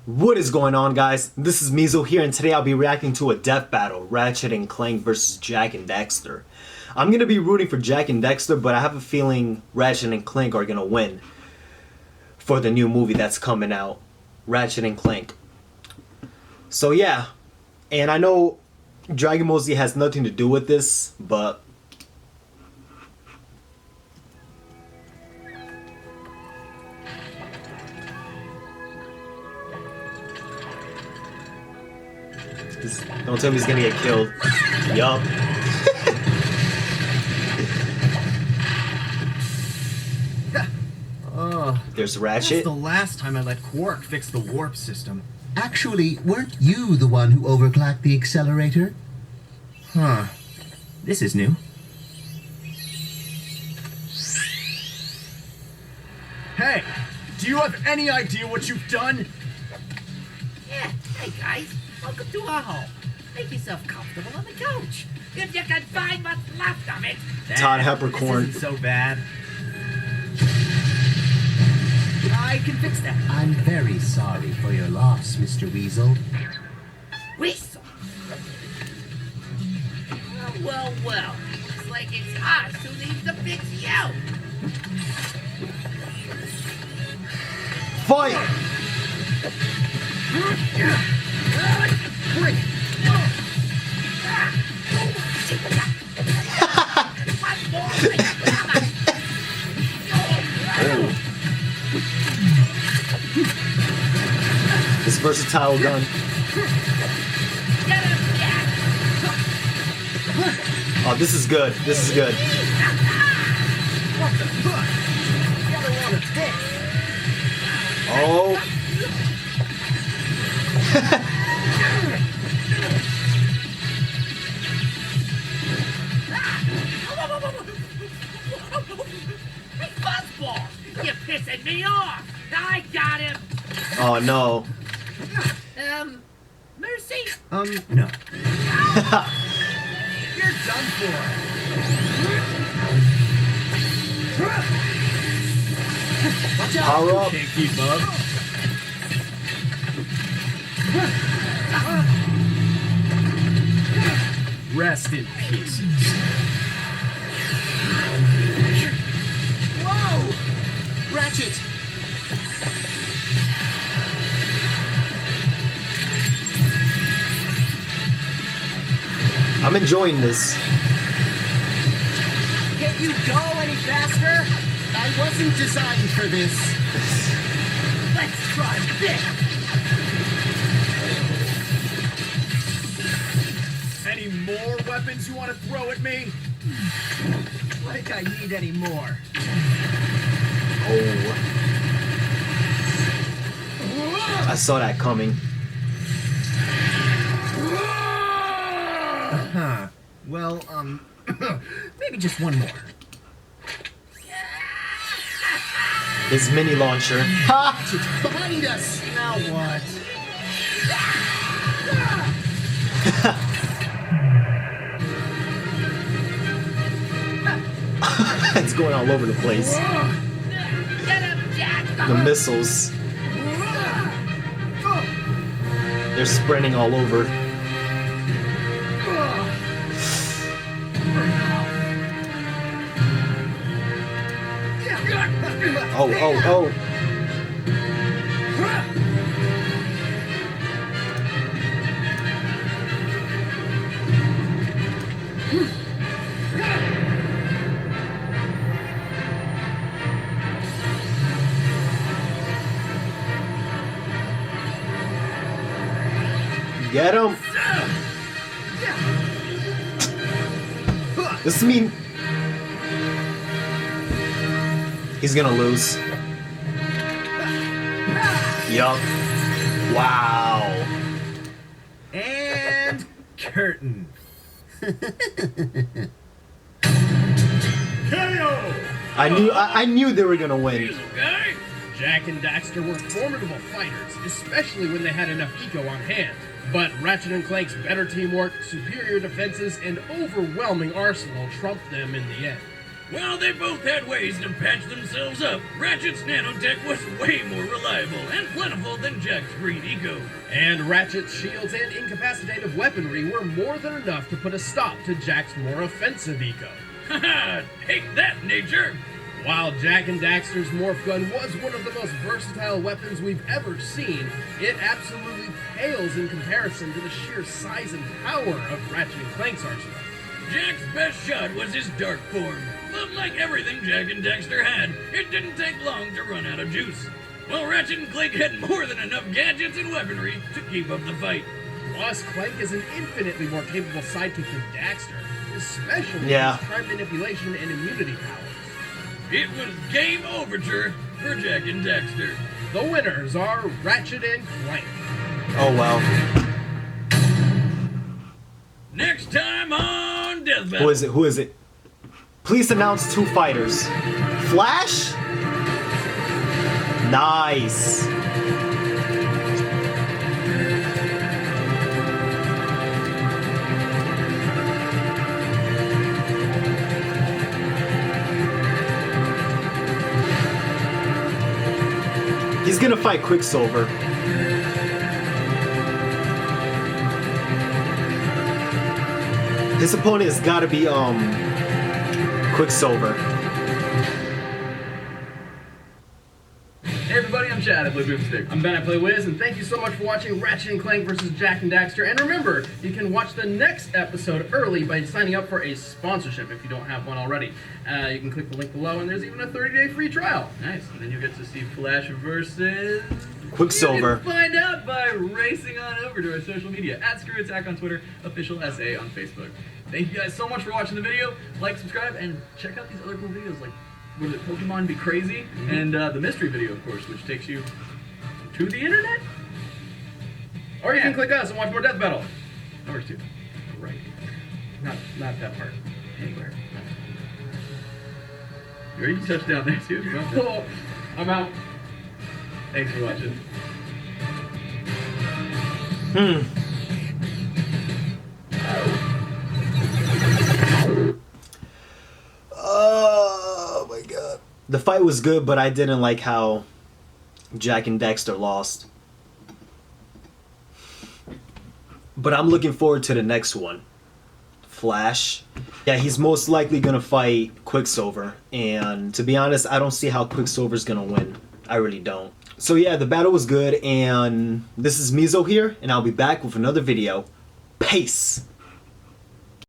What is going on, guys? This is Meso here, and today I'll be reacting to a death battle, Ratchet and Clank versus Jak and Daxter. I'm going to be rooting for Jak and Daxter, but I have a feeling Ratchet and Clank are going to win for the new movie that's coming out, Ratchet and Clank. So yeah, and I know Dragon Ball Z has nothing to do with this, but don't tell me he's gonna get killed. Yup. There's Ratchet. That's the last time I let Quark fix the warp system. Actually, weren't you the one who overclocked the accelerator? Huh. This is new. Hey! Do you have any idea what you've done? Yeah, hey guys, welcome to our home. Make yourself comfortable on the couch. If you can find what's left of it. Todd Peppercorn. This isn't so bad. I can fix that. I'm very sorry for your loss, Mr. Weasel. Weasel. Well. Looks like it's us who needs to fix you. Fight! This versatile gun. Oh, this is good. This is good. Oh. Hey, Fuzzball! You're pissing me off! I got him! Oh no. Mercy? No. You're done for. Watch out! Power up. Can't keep up. Rest in pieces. Whoa! Ratchet! I'm enjoying this. Can't you go any faster? I wasn't designed for this. Let's try this! Any more weapons you want to throw at me? Like I need any more. Oh. I saw that coming. Huh. Well, maybe just one more. His mini launcher. Ha! Behind us! Now what? It's going all over the place. Get him, Jak! The missiles. They're sprinting all over. Oh. Get him! This mean he's gonna lose. Yup. Wow. And curtain. KO! I knew they were gonna win. Okay. Jak and Daxter were formidable fighters, especially when they had enough eco on hand. But Ratchet and Clank's better teamwork, superior defenses, and overwhelming arsenal trumped them in the end. While they both had ways to patch themselves up, Ratchet's nanotech was way more reliable and plentiful than Jak's green eco. And Ratchet's shields and incapacitative weaponry were more than enough to put a stop to Jak's more offensive eco. Haha, take that, nature! While Jak and Daxter's morph gun was one of the most versatile weapons we've ever seen, it absolutely pales in comparison to the sheer size and power of Ratchet and Clank's arsenal. Jak's best shot was his dark form, but like everything Jak and Daxter had, it didn't take long to run out of juice. While Ratchet and Clank had more than enough gadgets and weaponry to keep up the fight. Plus, Clank is an infinitely more capable sidekick than Daxter, especially with Yeah. his time manipulation and immunity powers. It was game overture for Jak and Daxter. The winners are Ratchet and Clank. Oh well. Next time on Death Battle. Who is it? Who is it? Please announce 2 fighters. Flash? Nice. He's gonna fight Quicksilver. His opponent has gotta be, Quicksilver. Hey everybody, I'm Chad, I play Boomstick. I'm Ben, I play Wiz, and thank you so much for watching Ratchet and Clank vs. Jak and Daxter. And remember, you can watch the next episode early by signing up for a sponsorship if you don't have one already. You can click the link below, and there's even a 30-day free trial. Nice, and then you get to see Flash versus... Quicksilver. You can find out by racing on over to our social media, @ScrewAttack on Twitter, official SA on Facebook. Thank you guys so much for watching the video. Like, subscribe, and check out these other cool videos like was it Pokemon Be Crazy? And the mystery video, of course, which takes you to the internet. Or you can click us and watch more Death Battle. That works too. Right. Not that part. Anywhere. You already touched down there too. Cool. I'm out. Thanks for watching. Oh my god. The fight was good, but I didn't like how Jak and Daxter lost. But I'm looking forward to the next one. Flash. Yeah, he's most likely gonna fight Quicksilver. And to be honest, I don't see how Quicksilver's gonna win. I really don't. So yeah, the battle was good, and this is Meso here, and I'll be back with another video. Peace!